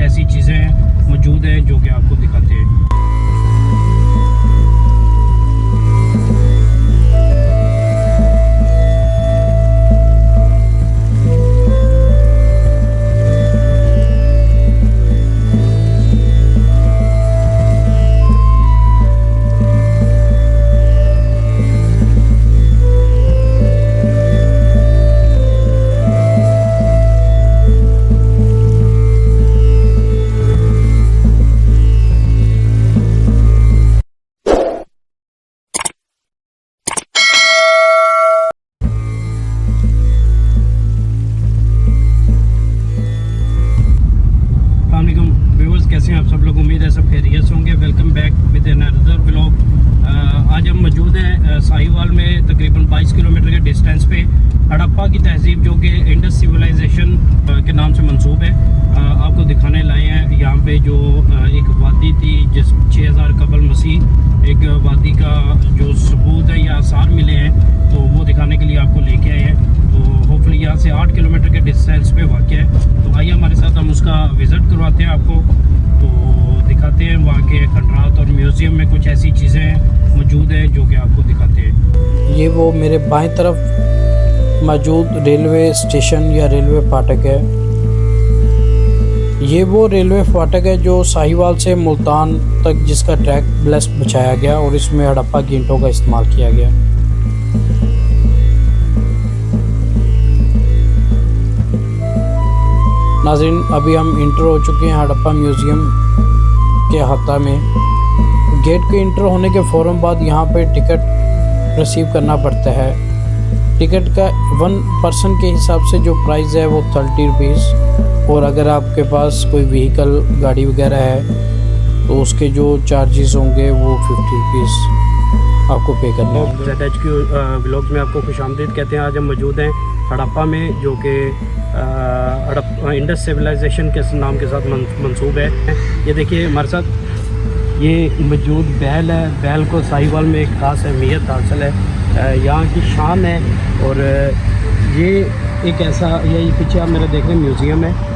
ऐसी चीज़ें मौजूद हैं जो कि आपको दिखाते हैं। कैसे हैं आप सब लोग, उम्मीद है सब खैरियत से होंगे। Welcome back with another vlog. आज हम मौजूद हैं साहिवाल में, तकरीबन 22 किलोमीटर के डिस्टेंस पे हड़प्पा की तहजीब जो कि इंडस सिविलाइजेशन के नाम से मंसूब है, आपको दिखाने लाए हैं। यहाँ पे जो एक वादी थी जिस 6000 कबल मसीह एक वादी का जो सबूत है या आसार मिले हैं, तो वो दिखाने के लिए आपको लेके आए हैं। तो होपफुली यहाँ से 8 किलोमीटर के डिस्टेंस पे वाक़ है। तो आइए हमारे साथ हम उसका विज़िट करवाते हैं आपको, तो दिखाते हैं वहाँ के खंडरात और म्यूज़ियम में कुछ ऐसी चीज़ें मौजूद हैं जो कि आपको दिखाते हैं। ये वो मेरे बाएं तरफ मौजूद रेलवे स्टेशन या रेलवे फाटक है। ये वो रेलवे फाटक है जो साहिवाल से मुल्तान तक जिसका ट्रैक ब्लेस बिछाया गया और इसमें हड़प्पा की ईंटों का इस्तेमाल किया गया। नाज़रीन, अभी हम इंटर हो चुके हैं हड़प्पा म्यूज़ियम के अहाता में। गेट के इंटर होने के फ़ौरन बाद यहाँ पे टिकट रिसीव करना पड़ता है। टिकट का 1 पर्सन के हिसाब से जो प्राइस है वो 30 रुपीज़, और अगर आपके पास कोई व्हीकल गाड़ी वगैरह है तो उसके जो चार्जेस होंगे वो 50 रुपीज़ आपको पे करने होंगे। ZHQ व्लॉग्स में आपको खुशामदीद कहते हैं। आज हम मौजूद हैं हड़प्पा में जो कि इंडस सिविलाइजेशन के नाम के साथ मंसूब है। ये देखिए हमारे साथ ये मौजूद बैल है। बैल को साहिवाल में एक ख़ास अहमियत हासिल है, यहाँ की शान है। और ये एक ऐसा, ये पीछे आप मेरा देख रहे हैं म्यूज़ियम है।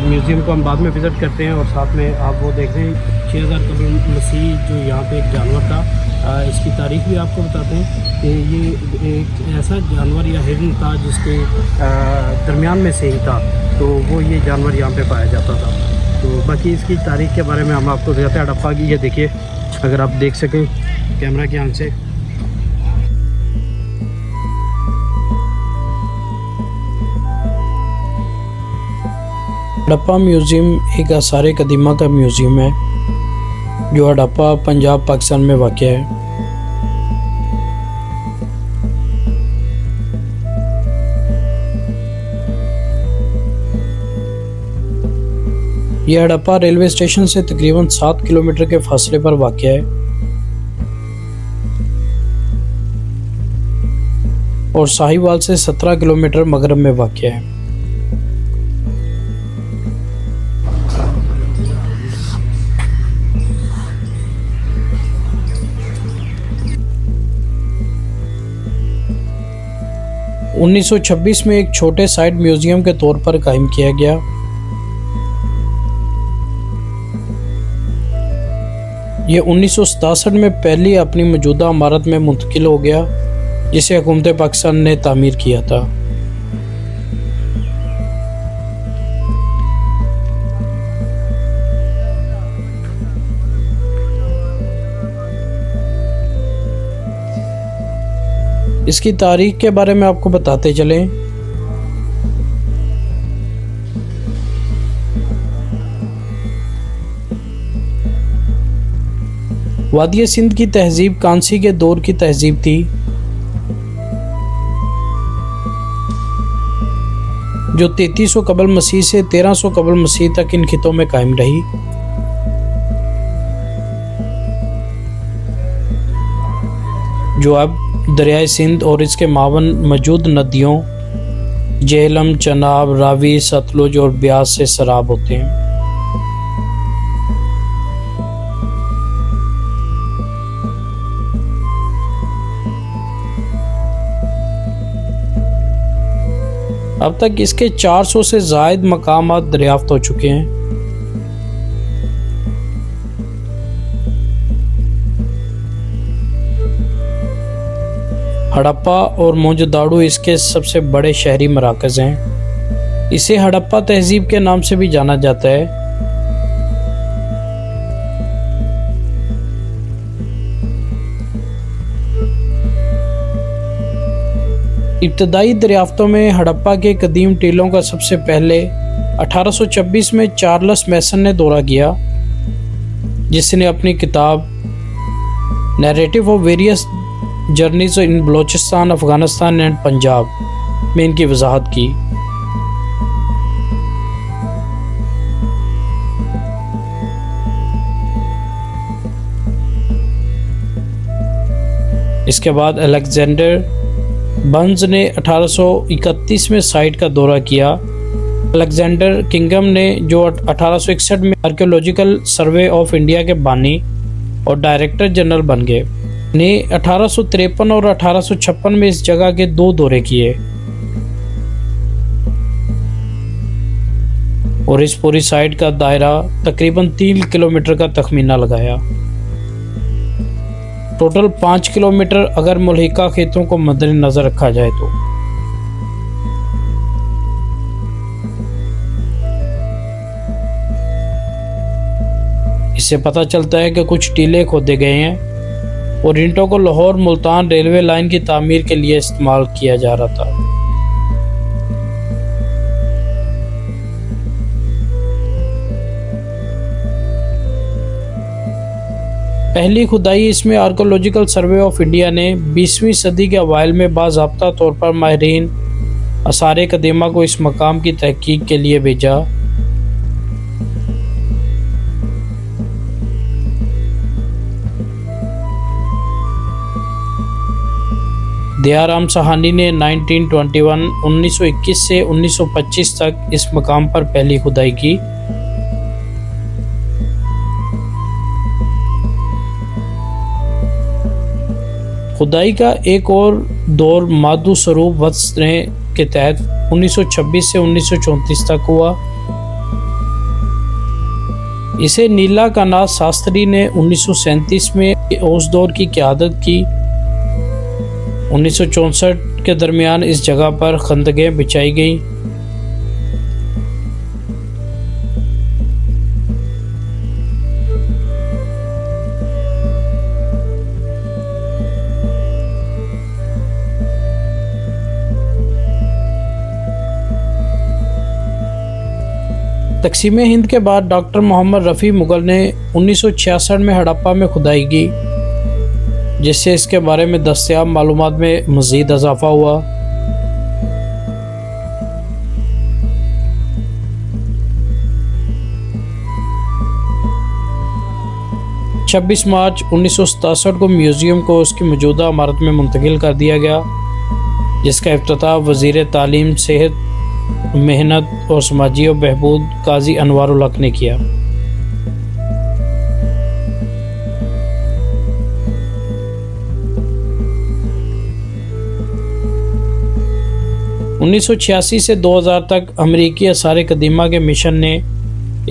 म्यूज़ियम को हम बाद में विज़िट करते हैं। और साथ में आप वो देख रहे हैं 6000 कबल मसीह जो यहाँ पे एक जानवर था। इसकी तारीख भी आपको बताते हैं कि ये एक ऐसा जानवर या हिरन था जिसके दरमियान में सींग था, तो वो ये जानवर यहाँ पे पाया जाता था। तो बाकी इसकी तारीख के बारे में हम आपको दिखाते हैं। हड़प्पा की ये देखिए, अगर आप देख सकें कैमरा की आंख से, हड़प्पा म्यूज़ियम एक आसार कदीमा का म्यूज़ियम है जो हड़प्पा पंजाब पाकिस्तान में वाक़या है। यह हड़प्पा रेलवे स्टेशन से तकरीबन 7 किलोमीटर के फासले पर वाक़या है और साहिवाल से 17 किलोमीटर मगरब में वाक़या है। उन्नीस 1926 में एक छोटे साइड म्यूज़ियम के तौर पर कायम किया गया। यह 1967 में पहली अपनी मौजूदा इमारत में मुंतकिल हो गया जिसे हुकूमत पाकिस्तान ने तामीर किया था। इसकी तारीख के बारे में आपको बताते चलें। वादिया सिंध की तहजीब कांसी के दौर की तहजीब थी जो 3300 कबल मसीह से 1300 कबल मसीह तक इन खितों में कायम रही। जो अब दरियाए सिंध और इसके मावन मौजूद नदियों जेहलम, चनाब, रावी, सतलुज और ब्यास से सराब होते हैं। अब तक इसके 400 से ज़ायद मकामात दरियाफ्त हो चुके हैं। हड़प्पा और मोहनजोदड़ो इसके सबसे बड़े शहरी मराकज़ हैं। इसे हड़प्पा तहजीब के नाम से भी जाना जाता है। इब्तदाई दरियाफ्तों में हड़प्पा के कदीम टीलों का सबसे पहले 1826 में चार्ल्स मैसन ने दौरा किया, जिसने अपनी किताब narrative of various journeys in Balochistan, Afghanistan and Punjab में इनकी वजाहत की। इसके बाद अलेक्जेंडर बर्न्स ने 1831 में साइट का दौरा किया। अलेक्जेंडर किंगम ने, जो 1861 में आर्कियोलॉजिकल सर्वे ऑफ इंडिया के बानी और डायरेक्टर जनरल बन गए, ने 1853 और 1856 में इस जगह के 2 दौरे किए और इस पूरी साइट का दायरा तकरीबन 3 किलोमीटर का तखमीना लगाया। टोटल 5 किलोमीटर अगर मुल्हिका खेतों को मद्देनजर रखा जाए तो। इससे पता चलता है कि कुछ टीले खोदे गए हैं और ईंटों को लाहौर मुल्तान रेलवे लाइन की तामीर के लिए इस्तेमाल किया जा रहा था। पहली खुदाई इसमें आर्कियोलॉजिकल सर्वे ऑफ इंडिया ने 20वीं सदी के अवाइल में बाज़ाब्ता तौर पर माहिरीन आसार कदीमा को इस मकाम की तहकीक के लिए भेजा। दयाराम सहानी ने 1921 से 1925 तक इस मकाम पर पहली खुदाई की। खुदाई का एक और दौर माधु स्वरूप वत्स के तहत 1926 से 1934 तक हुआ। इसे नीला कानाथ शास्त्री ने 1937 में उस दौर की क़यादत की। 1964 के दरमियान इस जगह पर खंदकें बिछाई गई। तकसीम हिंद के बाद डॉक्टर मोहम्मद रफ़ी मुग़ल ने 1966 में हड़प्पा में खुदाई की, जिससे इसके बारे में दस्तयाब मालूमात में मज़ीद इजाफा हुआ। छब्बीस मार्च 1967 को म्यूज़ियम को उसकी मौजूदा इमारत में मुंतकिल कर दिया गया, जिसका इफ्तिताह वज़ीर तालीम, सेहत, मेहनत और समाजी और बहबूद काजी अनवारुल हक ने किया। उन्नीस सौ 86 से 2000 तक अमेरिकी आसार कदीमा के मिशन ने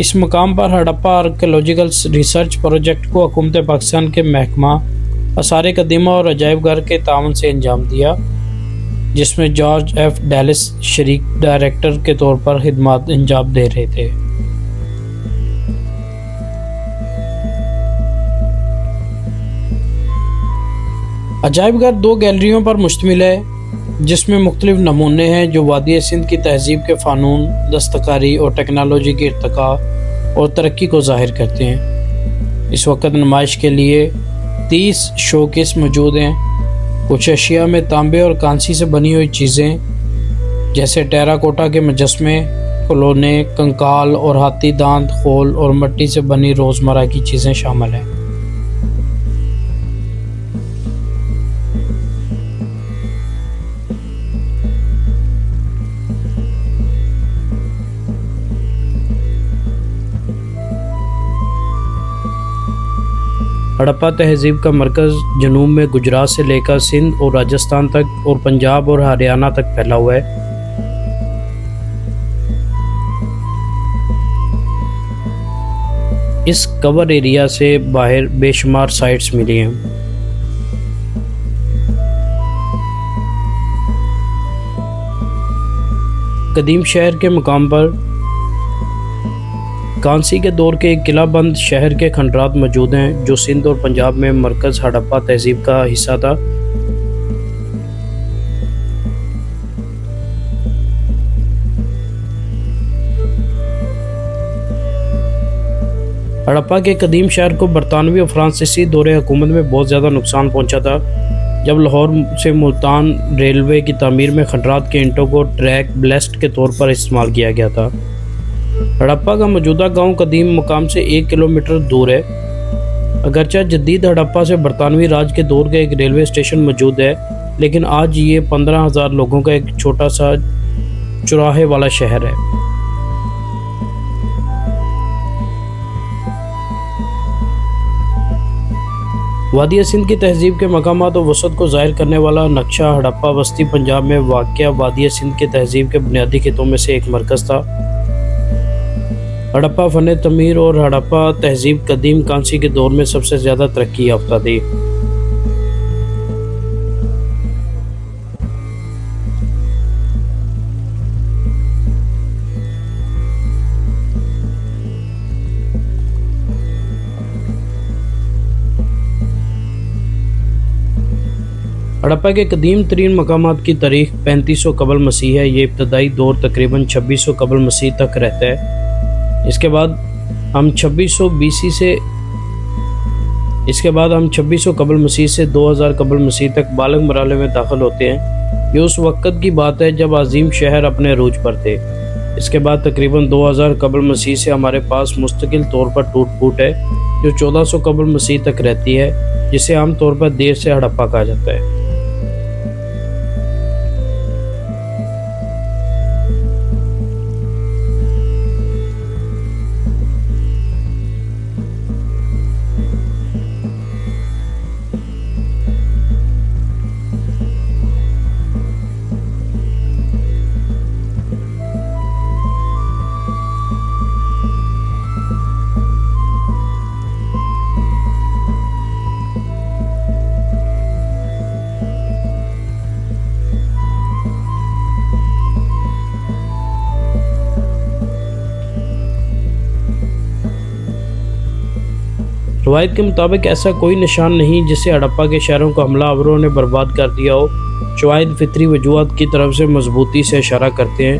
इस मकाम पर हड़प्पा आर्कियोलॉजिकल रिसर्च प्रोजेक्ट को हुकूमत पाकिस्तान के महकमा आसार कदीमा और अजायब घर के ताउन से अंजाम दिया, जिसमें जॉर्ज एफ डैलिस शरीक डायरेक्टर के तौर पर खिदमत अंजाम दे रहे थे। अजायब घर 2 गैलरियों पर मुश्तमिल है, जिसमें मुख्तलिफ नमूने हैं जो वादी सिंध की तहजीब के फ़ानून, दस्तकारी और टेक्नोलॉजी की इर्तिका और तरक्की को ज़ाहिर करते हैं। इस वक्त नुमाइश के लिए 30 शोकेस मौजूद हैं। कुछ अशिया में तांबे और कांसी से बनी हुई चीज़ें जैसे टेराकोटा के मुजस्मे, खिलौने, कंकाल और हाथी दांत, खोल और मिट्टी से बनी रोज़मर्रा की चीज़ें शामिल हैं। हड़प्पा तहजीब का मरकज़ जनूब में गुजरात से लेकर सिंध और राजस्थान तक और पंजाब और हरियाणा तक फैला हुआ है। इस कवर एरिया से बाहर बेशुमार साइट्स मिली हैं। कदीम शहर के मुकाम पर कांसी के दौर के एक किला बंद शहर के खंडरात मौजूद हैं जो सिंध और पंजाब में मरकज़ हड़प्पा तहजीब का हिस्सा था। हड़प्पा के कदीम शहर को बरतानवी और फ्रांसीसी दौरे हुकूमत में बहुत ज़्यादा नुकसान पहुंचा था जब लाहौर से मुल्तान रेलवे की तामीर में खंडरात के ईंटों को ट्रैक ब्लेस्ट के तौर पर इस्तेमाल किया गया था। हड़प्पा का मौजूदा गांव कदीम मुकाम से 1 किलोमीटर दूर है। अगरचे जदीद हड़प्पा से बरतानवी राज के दौर का एक रेलवे स्टेशन मौजूद है, लेकिन आज ये 15,000 लोगों का एक छोटा सा चौराहे वाला शहर है। वादी सिंध की तहजीब के मकामात और वसत को ज़ाहिर करने वाला नक्शा हड़प्पा बस्ती पंजाब में वाक़या वादी सिंध की तहजीब के बुनियादी खितों में से एक मरकज़ था। हड़प्पा फ़न तमीर और हड़प्पा तहजीब कदीम कांसी के दौर में सबसे ज़्यादा तरक्की याफ्ता थी। हड़प्पा के कदीम तरीन मकामात की तारीख 3500 कबल मसीह है। ये इब्तदाई दौर तकरीबन 2600 कबल मसीह तक रहता है। इसके बाद हम 2600 कबल मसीह से 2000 कबल मसीह तक बालग मराले में दाखिल होते हैं। ये उस वक़्त की बात है जब अजीम शहर अपने अरूज पर थे। इसके बाद तकरीबन 2000 कबल मसीह से हमारे पास मुस्तकिल तौर पर टूट फूट है जो 1400 कबल मसीह तक रहती है, जिसे आम तौर पर देर से हड़प्पा कहा जाता है। रवायत के मुताबिक ऐसा कोई निशान नहीं जिससे हड़प्पा के शहरों को हमलावरों ने बर्बाद कर दिया हो। शवाहिद फितरी वजूहात की तरफ से मजबूती से इशारा करते हैं।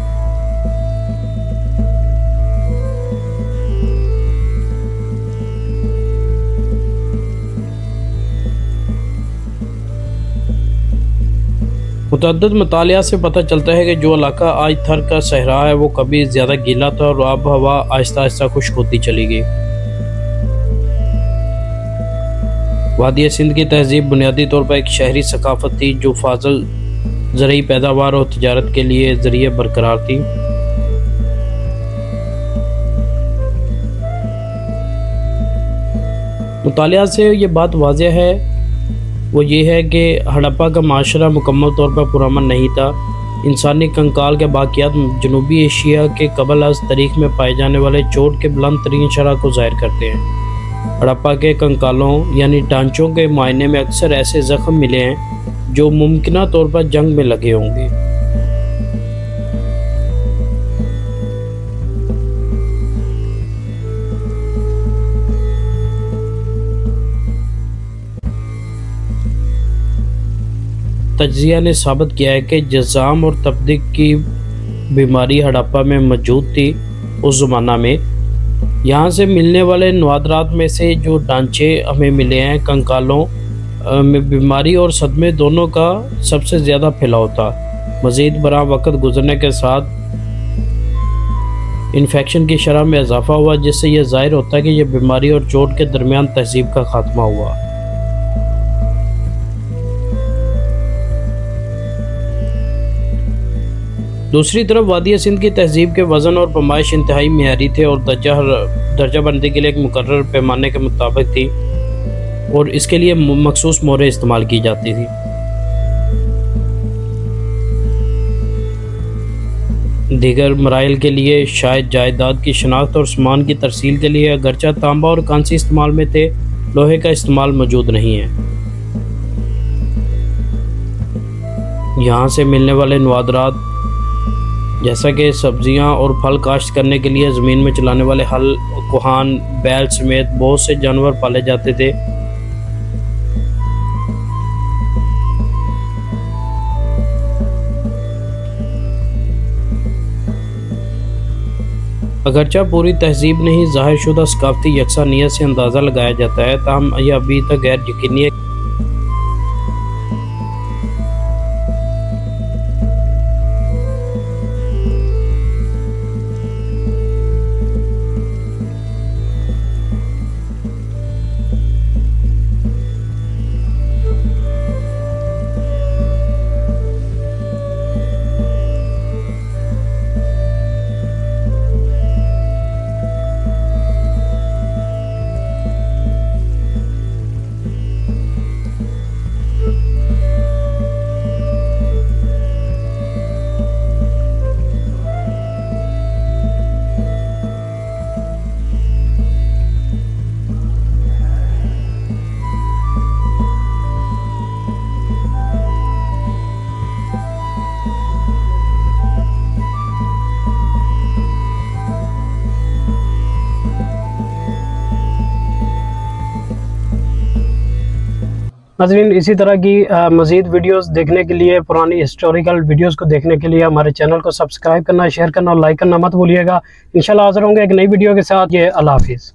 मुतअद्दिद मतालिया से पता चलता है कि जो इलाका आज थर का सहरा है वो कभी ज़्यादा गीला था और आब हवा आहिस्ता आहिस्ता खुश्क होती चली गई। वादी सिंध की तहजीब बुनियादी तौर पर एक शहरी सकाफत थी जो फाजल ज़रूरी पैदावार और तिजारत के लिए ज़रिए बरकरार थी। मुतालिया से ये बात वाज़ेह है, वो ये है कि हड़प्पा का माशरा मुकम्मल तौर पर पुरअमन नहीं था। इंसानी कंकाल के बाक़ियात जनूबी एशिया के कबल अज़ तारीख़ में पाए जाने वाले चोट के बुलंद तरीन शरह को ज़ाहिर करते हैं। हड़प्पा के कंकालों यानी ढांचों के मायने में अक्सर ऐसे ज़ख्म मिले हैं जो मुमकिना तौर पर जंग में लगे होंगे। तज्ज़िया ने साबित किया है कि जज़ाम और तपदिक की बीमारी हड़प्पा में मौजूद थी। उस ज़माना में यहाँ से मिलने वाले नवादरात में से जो ढांचे हमें मिले हैं, कंकालों में बीमारी और सदमे दोनों का सबसे ज़्यादा फैलाव था। मज़ीद बरा वक्त गुजरने के साथ इन्फेक्शन की शरह में इजाफा हुआ, जिससे यह ज़ाहिर होता है कि यह बीमारी और चोट के दरमियान तहजीब का खात्मा हुआ। दूसरी तरफ वादी सिंध की तहजीब के वज़न और पैमाइश इंतहाई मियारी थे और दर्जा बंदी के लिए एक मुकर्रर पैमाने के मुताबिक थी और इसके लिए मखसूस मोहरें इस्तेमाल की जाती थी। दीगर मराइल के लिए शायद जायदाद की शनाख्त और सामान की तरसील के लिए अगरचा तांबा और कांसी इस्तेमाल में थे, लोहे का इस्तेमाल मौजूद नहीं है। यहाँ से मिलने वाले नवादरात जैसा कि सब्जियां और फल काश्त करने के लिए ज़मीन में चलाने वाले हल, कुहान, बैल समेत बहुत से जानवर पाले जाते थे। अगरचा पूरी तहजीब नहीं, ज़ाहिरशुदा सकाफ़ती यकसानियत से अंदाज़ा लगाया जाता है, ताहम यह अभी तक गैर यकीनी है। नाज़रीन, इसी तरह की मज़ीद वीडियोस देखने के लिए, पुरानी हिस्टोरिकल वीडियोस को देखने के लिए हमारे चैनल को सब्सक्राइब करना, शेयर करना और लाइक करना मत भूलिएगा। इंशाल्लाह हाज़िर होंगे एक नई वीडियो के साथ। ये अल्लाह हाफिज़।